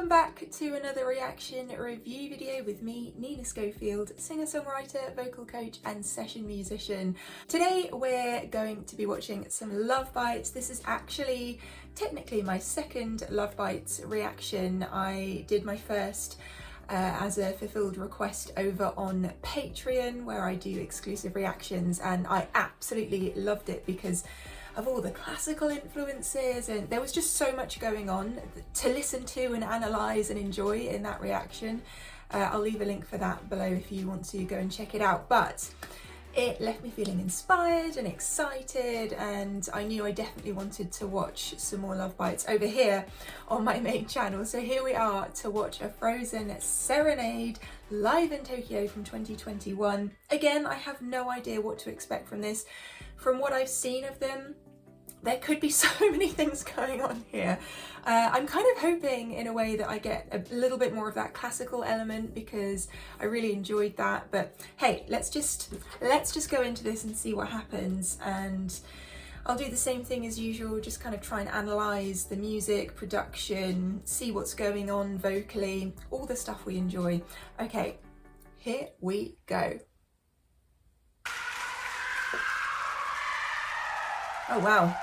back to another reaction review video with me, Nina Schofield, singer-songwriter, vocal coach and session musician. Today we're going to be watching some Lovebites. This is actually technically my second Lovebites reaction. I did my first as a fulfilled request over on Patreon, where I do exclusive reactions, and I absolutely loved it because of all the classical influences, and there was just so much going on to listen to and analyse and enjoy in that reaction. I'll leave a link for that below if you want to go and check it out, but it left me feeling inspired and excited, and I knew I definitely wanted to watch some more Lovebites over here on my main channel. So here we are to watch a Frozen Serenade live in Tokyo from 2021. Again, I have no idea what to expect from this. From what I've seen of them, there could be so many things going on here. I'm kind of hoping in a way that I get a little bit more of that classical element because I really enjoyed that. But hey, let's just go into this and see what happens. And I'll do the same thing as usual, just kind of try and analyze the music, production, see what's going on vocally, all the stuff we enjoy. Okay, here we go. Oh wow.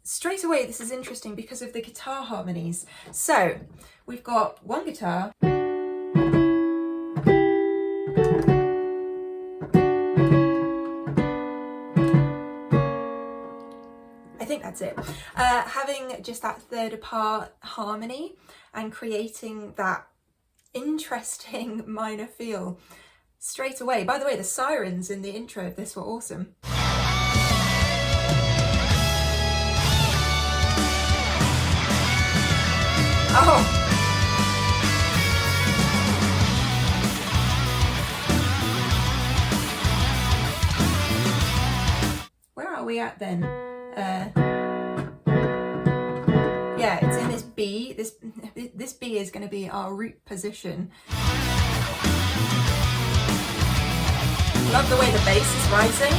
Straight away this is interesting because of the guitar harmonies. So we've got one guitar, I think that's it. Having just that third part harmony and creating that interesting minor feel straight away. By the way, the sirens in the intro of this were awesome. Oh! Where are we at then? Yeah, it's in this B. This B is going to be our root position. Love the way the bass is rising.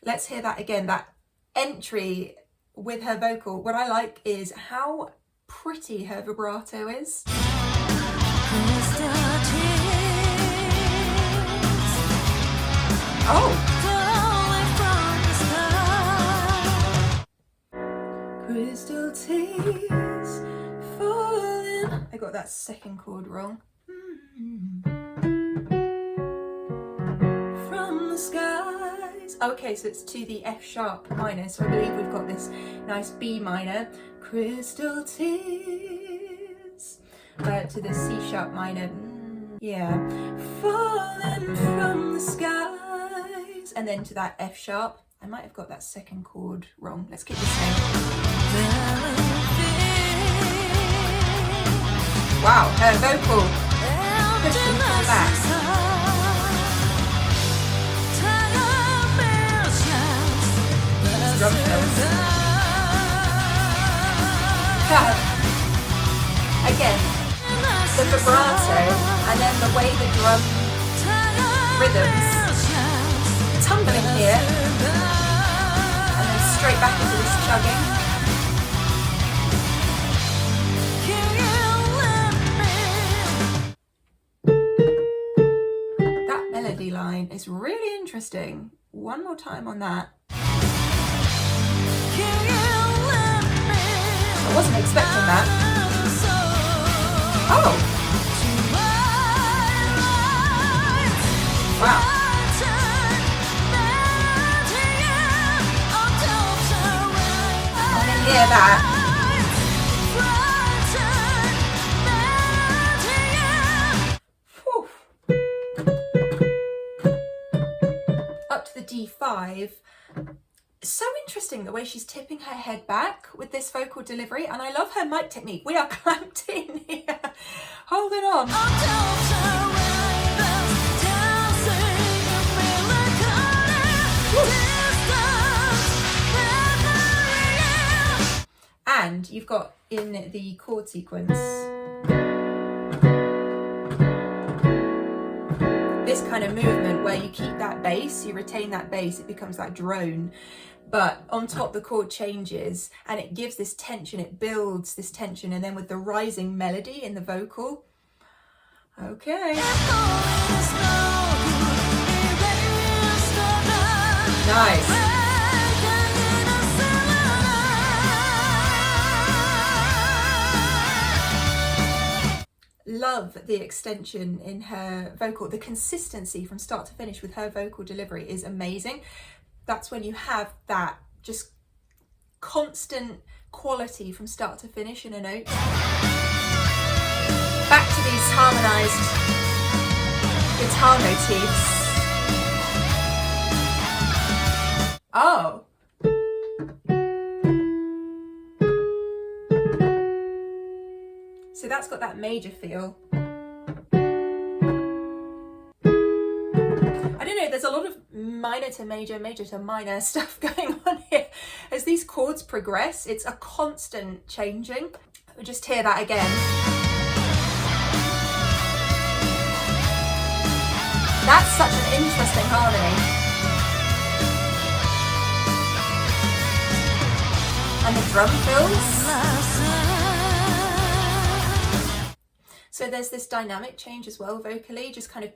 Let's hear that again, that entry with her vocal. What I like is how pretty her vibrato is. Oh! Crystal tears falling. I got that second chord wrong. From the skies. Okay, so it's to the F sharp minor, so I believe we've got this nice B minor. Crystal tears. To the C sharp minor. Yeah. Falling from the skies. And then to that F sharp. I might have got that second chord wrong. Let's keep this going. Wow, her vocal pushing to the back. Drum fills. Again, the vibrato and then the way the drum rhythms tumbling here and then straight back into this chugging. That melody line is really interesting. One more time on that. I wasn't expecting that. Oh! Wow. I want to hear that. Whew. Up to the D5. So interesting the way she's tipping her head back with this vocal delivery, and I love her mic technique. We are clamped in here. Holding on. And you've got in the chord sequence this kind of movement where you keep that bass, you retain that bass, it becomes that drone, but on top the chord changes and it gives this tension, it builds this tension, and then with the rising melody in the vocal. Okay. Nice. Love the extension in her vocal. The consistency from start to finish with her vocal delivery is amazing. That's when you have that just constant quality from start to finish in a note. Back to these harmonized guitar motifs. Oh. So that's got that major feel. I don't know, there's a lot of minor to major, major to minor stuff going on here. As these chords progress, it's a constant changing. We'll just hear that again. That's such an interesting harmony. And the drum fills. So there's this dynamic change as well vocally, just kind of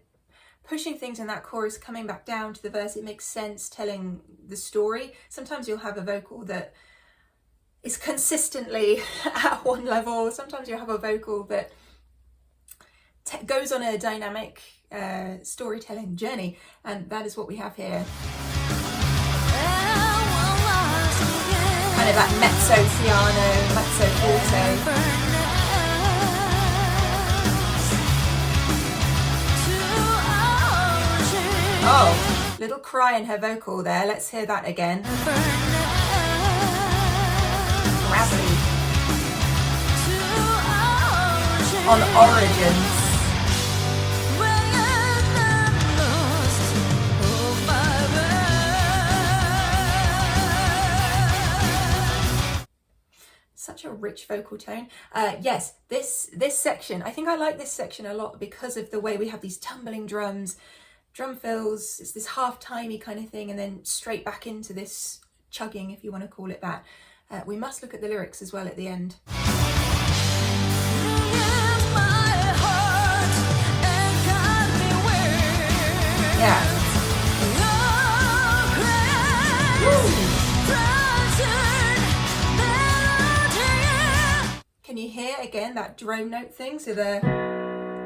pushing things in that chorus, coming back down to the verse. It makes sense telling the story. Sometimes you'll have a vocal that is consistently at one level. Sometimes you'll have a vocal that goes on a dynamic storytelling journey, and that is what we have here. Kind of that mezzo piano, mezzo forte. Oh, little cry in her vocal there. Let's hear that again. Gravity. On Origins. Such a rich vocal tone. Yes, this section, I think I like this section a lot because of the way we have these tumbling drums, drum fills, it's this half-timey kind of thing, and then straight back into this chugging, if you want to call it that. We must look at the lyrics as well at the end. Yeah. Can you hear again that drone note thing? So the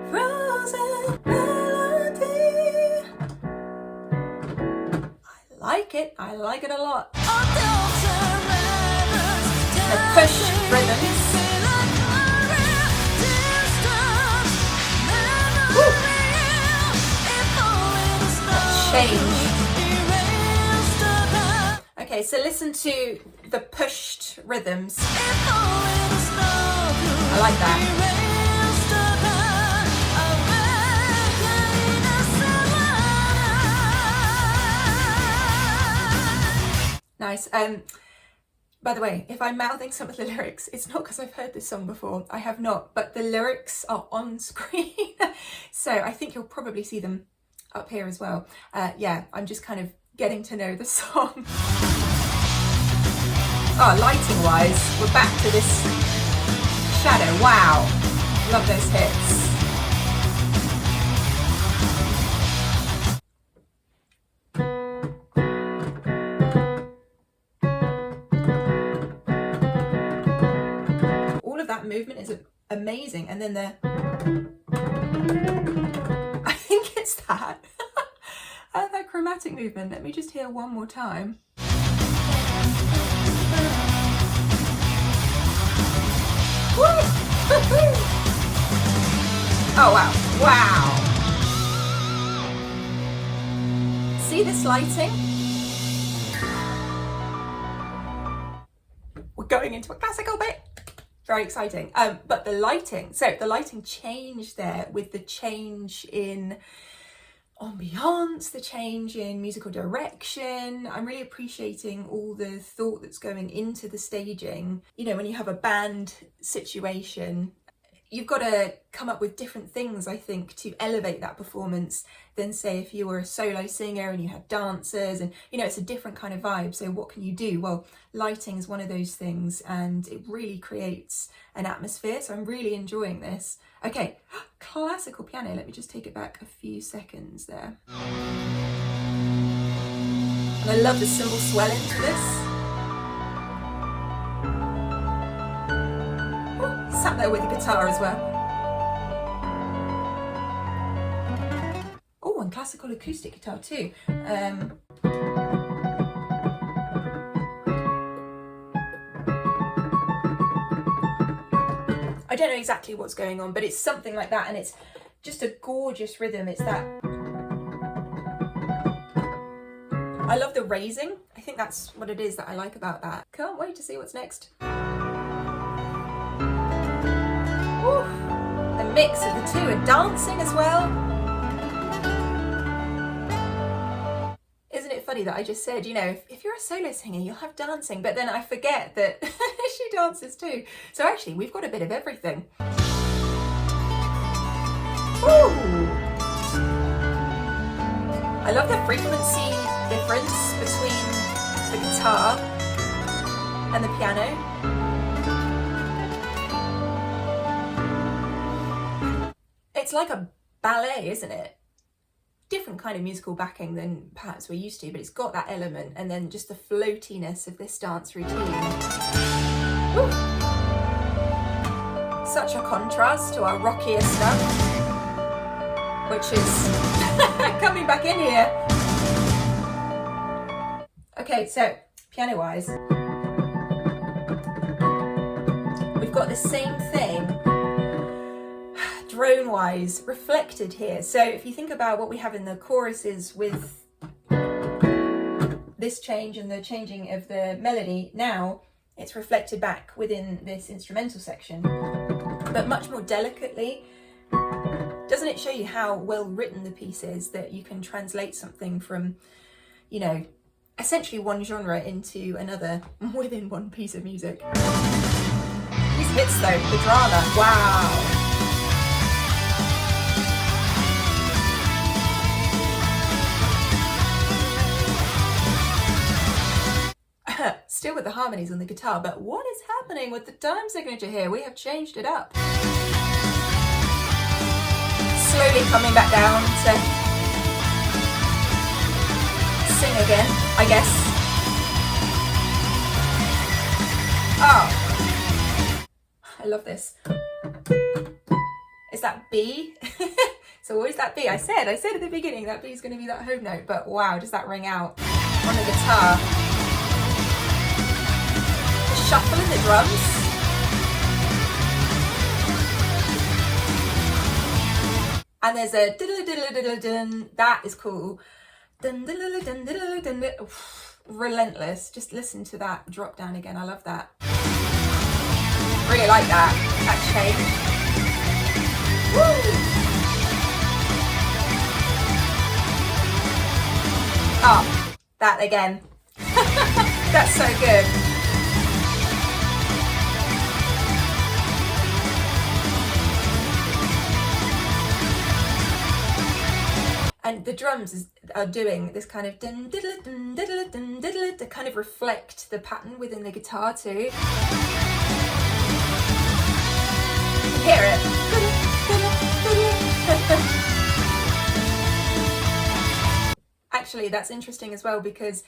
frozen melody. I like it a lot. The push rhythms. Woo. Change. Okay, so listen to the pushed rhythms. I like that. Nice. By the way, if I'm mouthing some of the lyrics, it's not because I've heard this song before. I have not, but the lyrics are on screen. So I think you'll probably see them up here as well. Yeah, I'm just kind of getting to know the song. Oh, lighting wise, we're back to this shadow. Wow, love those hits. All of that movement is amazing, and then I think it's that that chromatic movement. Let me just hear one more time. Oh wow, wow. See this lighting? We're going into a classical bit. Very exciting. But the lighting, so the lighting changed there with the change in ambiance, the change in musical direction. I'm really appreciating all the thought that's going into the staging. You know, when you have a band situation, you've got to come up with different things, I think, to elevate that performance than, say, if you were a solo singer and you had dancers, and, you know, it's a different kind of vibe. So what can you do? Well, lighting is one of those things, and it really creates an atmosphere. So I'm really enjoying this. Okay, classical piano. Let me just take it back a few seconds there. And I love the cymbal swelling to this. Sat there with the guitar as well. Oh, and classical acoustic guitar too. I don't know exactly what's going on, but it's something like that, and it's just a gorgeous rhythm. It's that. I love the raising. I think that's what it is that I like about that. Can't wait to see what's next. Ooh, the mix of the two and dancing as well. Isn't it funny that I just said, you know, if you're a solo singer, you'll have dancing, but then I forget that she dances too. So actually, we've got a bit of everything. Ooh. I love the frequency difference between the guitar and the piano. It's like a ballet, isn't it? Different kind of musical backing than perhaps we're used to, but it's got that element, and then just the floatiness of this dance routine. Woo. Such a contrast to our rockier stuff, which is coming back in here. Okay, so piano-wise, we've got the same thing drone-wise reflected here. So if you think about what we have in the choruses with this change and the changing of the melody, now it's reflected back within this instrumental section, but much more delicately. Doesn't it show you how well written the piece is, that you can translate something from, you know, essentially one genre into another within one piece of music? These hits though, the drama, wow. Still with the harmonies on the guitar, but what is happening with the time signature here? We have changed it up. Slowly coming back down to sing again, I guess. Oh, I love this. Is that B? So what is that B? I said at the beginning that B is going to be that home note, but wow, does that ring out on the guitar? Shuffle in the drums. And there's a diddle diddle diddle dun. That is cool. Dun diddle dun diddle dun. Relentless. Just listen to that drop down again. I love that. Really like that. That change. Woo! Oh, that again. That's so good. And the drums are doing this kind of dun diddle dun diddle dun diddle to kind of reflect the pattern within the guitar too. Hear it. Actually, that's interesting as well, because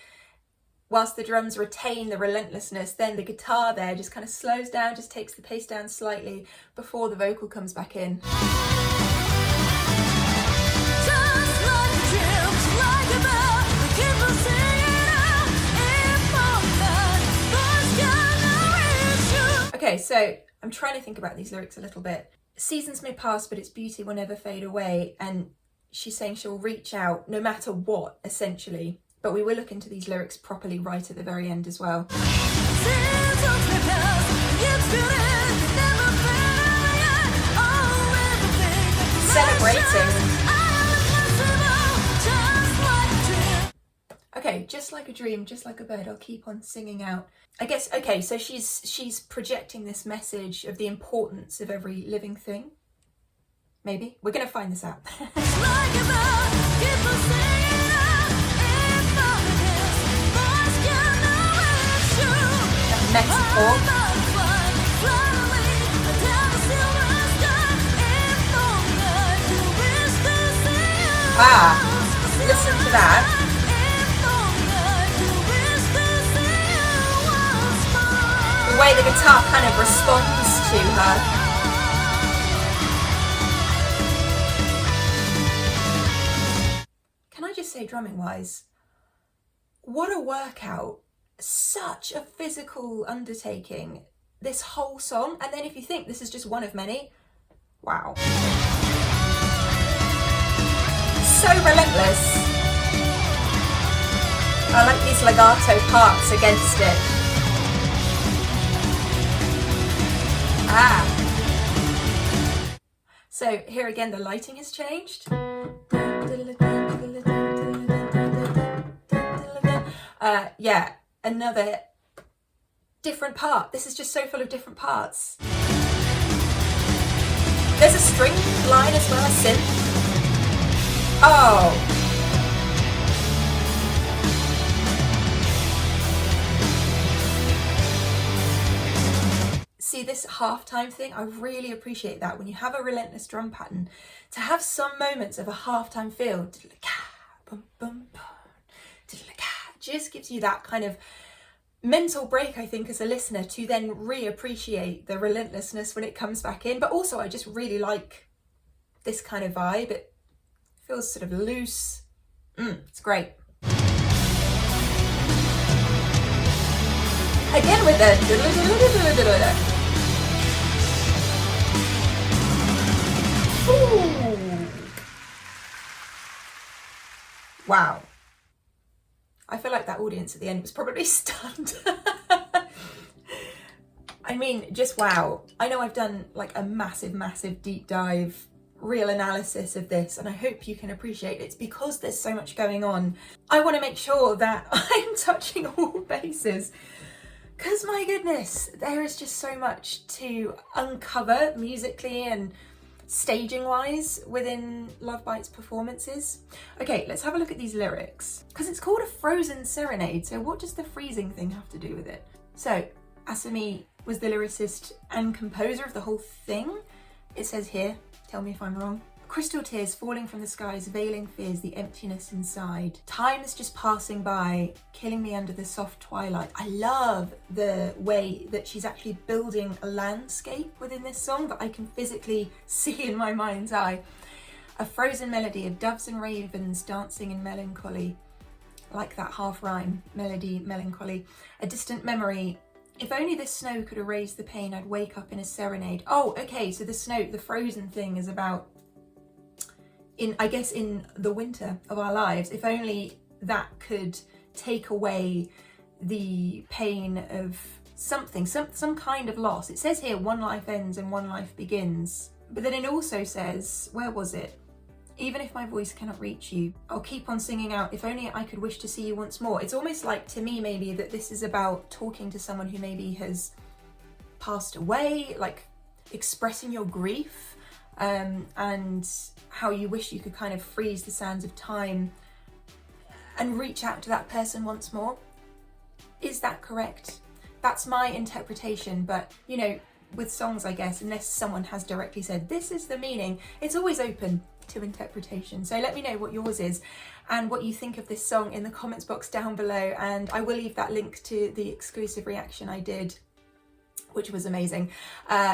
whilst the drums retain the relentlessness, then the guitar there just kind of slows down, just takes the pace down slightly before the vocal comes back in. Okay, so I'm trying to think about these lyrics a little bit. Seasons may pass, but its beauty will never fade away. And she's saying she'll reach out no matter what, essentially. But we will look into these lyrics properly right at the very end as well. Celebrating. just like a dream, just like a bird, I'll keep on singing out. I guess, okay, so she's projecting this message of the importance of every living thing. Maybe. We're going to find this out. Metaphor. Listen to that. The way the guitar kind of responds to her. Can I just say, drumming wise, what a workout. Such a physical undertaking, this whole song. And then if you think this is just one of many, wow. So relentless. I like these legato parts against it. So here again, the lighting has changed. Yeah, another different part. This is just so full of different parts. There's a string line as well, a synth. Oh. See, this halftime thing, I really appreciate that. When you have a relentless drum pattern, to have some moments of a halftime feel, just gives you that kind of mental break, I think, as a listener, to then reappreciate the relentlessness when it comes back in. But also, I just really like this kind of vibe. It feels sort of loose. It's great. Again with the... Ooh. Wow. I feel like that audience at the end was probably stunned. I mean, just wow. I know I've done like a massive deep dive, real analysis of this, and I hope you can appreciate it's because there's so much going on. I want to make sure that I'm touching all bases, because my goodness, there is just so much to uncover musically and staging wise within Lovebites performances. Okay, let's have a look at these lyrics, because it's called a frozen serenade, so what does the freezing thing have to do with it? So Asami was the lyricist and composer of the whole thing. It says here, tell me if I'm wrong. Crystal tears falling from the skies, veiling fears, the emptiness inside. Time is just passing by, killing me under the soft twilight. I love the way that she's actually building a landscape within this song that I can physically see in my mind's eye. A frozen melody of doves and ravens dancing in melancholy. Like that half rhyme, melody, melancholy. A distant memory. If only this snow could erase the pain, I'd wake up in a serenade. Oh, okay, so the snow, the frozen thing is about, I guess in the winter of our lives, if only that could take away the pain of something, some kind of loss. It says here, one life ends and one life begins. But then it also says, where was it? Even if my voice cannot reach you, I'll keep on singing out, if only I could wish to see you once more. It's almost like, to me, maybe that this is about talking to someone who maybe has passed away, like expressing your grief, and how you wish you could kind of freeze the sands of time and reach out to that person once more. Is that correct? That's my interpretation, but you know, with songs, I guess, unless someone has directly said, this is the meaning, it's always open to interpretation. So let me know what yours is and what you think of this song in the comments box down below, and I will leave that link to the exclusive reaction I did, which was amazing,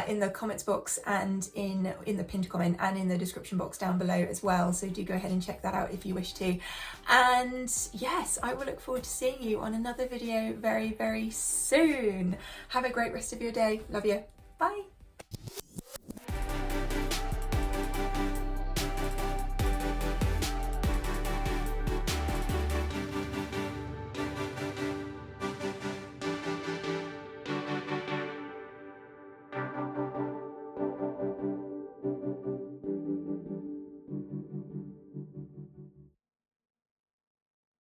in the comments box and in the pinned comment and in the description box down below as well, so do go ahead and check that out if you wish to. And yes, I will look forward to seeing you on another video very soon. Have a great rest of your day. Love you. Bye.